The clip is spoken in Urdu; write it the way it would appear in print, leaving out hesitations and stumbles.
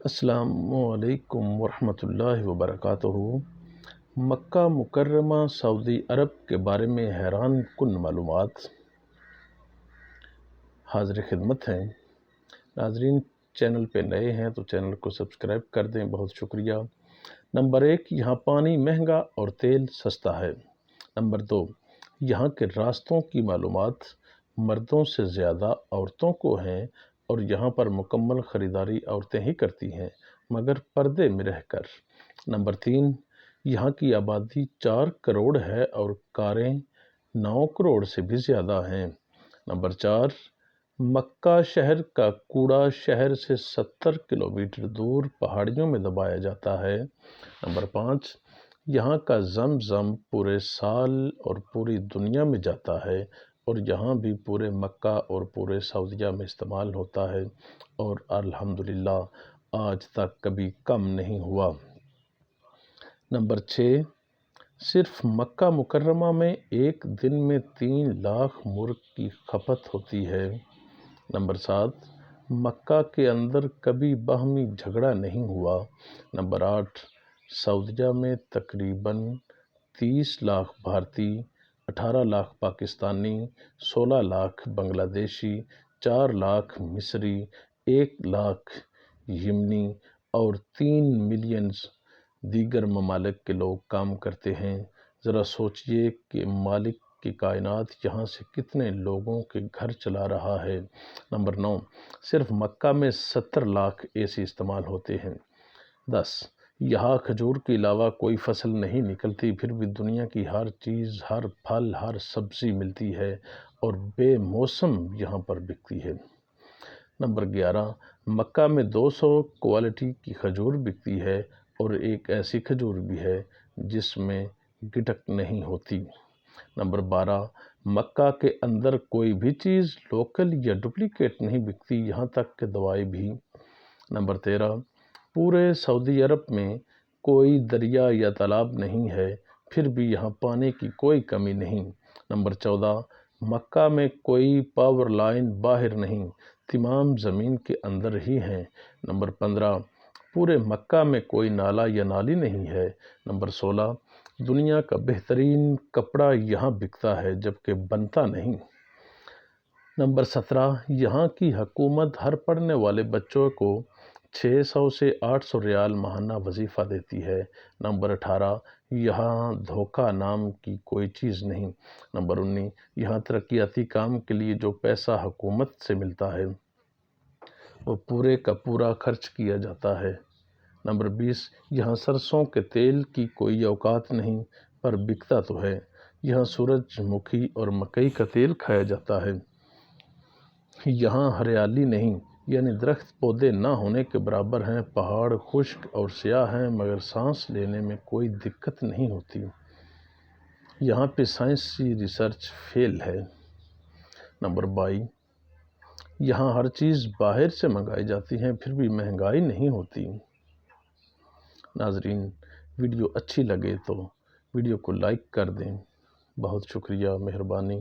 السلام علیکم ورحمۃ اللہ وبرکاتہ۔ مکہ مکرمہ سعودی عرب کے بارے میں حیران کن معلومات حاضر خدمت ہیں۔ ناظرین، چینل پہ نئے ہیں تو چینل کو سبسکرائب کر دیں، بہت شکریہ۔ نمبر 1، یہاں پانی مہنگا اور تیل سستا ہے۔ نمبر 2، یہاں کے راستوں کی معلومات مردوں سے زیادہ عورتوں کو ہیں اور یہاں پر مکمل خریداری عورتیں ہی کرتی ہیں، مگر پردے میں رہ کر۔ نمبر 3، یہاں کی آبادی 4 کروڑ ہے اور کاریں 9 کروڑ سے بھی زیادہ ہیں۔ نمبر 4، مکہ شہر کا کوڑا شہر سے 70 کلومیٹر دور پہاڑیوں میں دبایا جاتا ہے۔ نمبر 5، یہاں کا زمزم پورے سال اور پوری دنیا میں جاتا ہے اور یہاں بھی پورے مکہ اور پورے سعودیہ میں استعمال ہوتا ہے اور الحمدللہ آج تک کبھی کم نہیں ہوا۔ نمبر 6، صرف مکہ مکرمہ میں ایک دن میں 3 لاکھ مرغ کی کھپت ہوتی ہے۔ نمبر 7، مکہ کے اندر کبھی باہمی جھگڑا نہیں ہوا۔ نمبر 8، سعودیہ میں تقریباً 30 لاکھ بھارتی، 18 لاکھ پاکستانی، 16 لاکھ بنگلہ دیشی، 4 لاکھ مصری، 1 لاکھ یمنی اور 3 ملین دیگر ممالک کے لوگ کام کرتے ہیں۔ ذرا سوچئے کہ مالک کی کائنات یہاں سے کتنے لوگوں کے گھر چلا رہا ہے۔ نمبر 9، صرف مکہ میں 70 لاکھ اے سی استعمال ہوتے ہیں۔ 10، یہاں کھجور کے علاوہ کوئی فصل نہیں نکلتی، پھر بھی دنیا کی ہر چیز، ہر پھل، ہر سبزی ملتی ہے اور بے موسم یہاں پر بکتی ہے۔ نمبر 11، مکہ میں 200 کوالٹی کی کھجور بکتی ہے اور ایک ایسی کھجور بھی ہے جس میں گٹک نہیں ہوتی۔ نمبر 12، مکہ کے اندر کوئی بھی چیز لوکل یا ڈپلیکیٹ نہیں بکتی، یہاں تک کہ دوائی بھی۔ نمبر 13، پورے سعودی عرب میں کوئی دریا یا تالاب نہیں ہے، پھر بھی یہاں پانی کی کوئی کمی نہیں۔ نمبر 14، مکہ میں کوئی پاور لائن باہر نہیں، تمام زمین کے اندر ہی ہیں۔ نمبر 15، پورے مکہ میں کوئی نالا یا نالی نہیں ہے۔ نمبر 16، دنیا کا بہترین کپڑا یہاں بکتا ہے جبکہ بنتا نہیں۔ نمبر 17، یہاں کی حکومت ہر پڑھنے والے بچوں کو 600 سے 800 ریال ماہانہ وظیفہ دیتی ہے۔ نمبر 18، یہاں دھوکہ نام کی کوئی چیز نہیں۔ نمبر 19، یہاں ترقیاتی کام کے لیے جو پیسہ حکومت سے ملتا ہے وہ پورے کا پورا خرچ کیا جاتا ہے۔ نمبر 20، یہاں سرسوں کے تیل کی کوئی اوقات نہیں پر بکتا تو ہے۔ یہاں سورج مکھی اور مکئی کا تیل کھایا جاتا ہے۔ یہاں ہریالی نہیں، یعنی درخت پودے نہ ہونے کے برابر ہیں، پہاڑ خشک اور سیاہ ہیں مگر سانس لینے میں کوئی دقت نہیں ہوتی۔ یہاں پہ سائنسی ریسرچ فیل ہے۔ نمبر 22، یہاں ہر چیز باہر سے منگائی جاتی ہے پھر بھی مہنگائی نہیں ہوتی۔ ناظرین، ویڈیو اچھی لگے تو ویڈیو کو لائک کر دیں، بہت شکریہ، مہربانی۔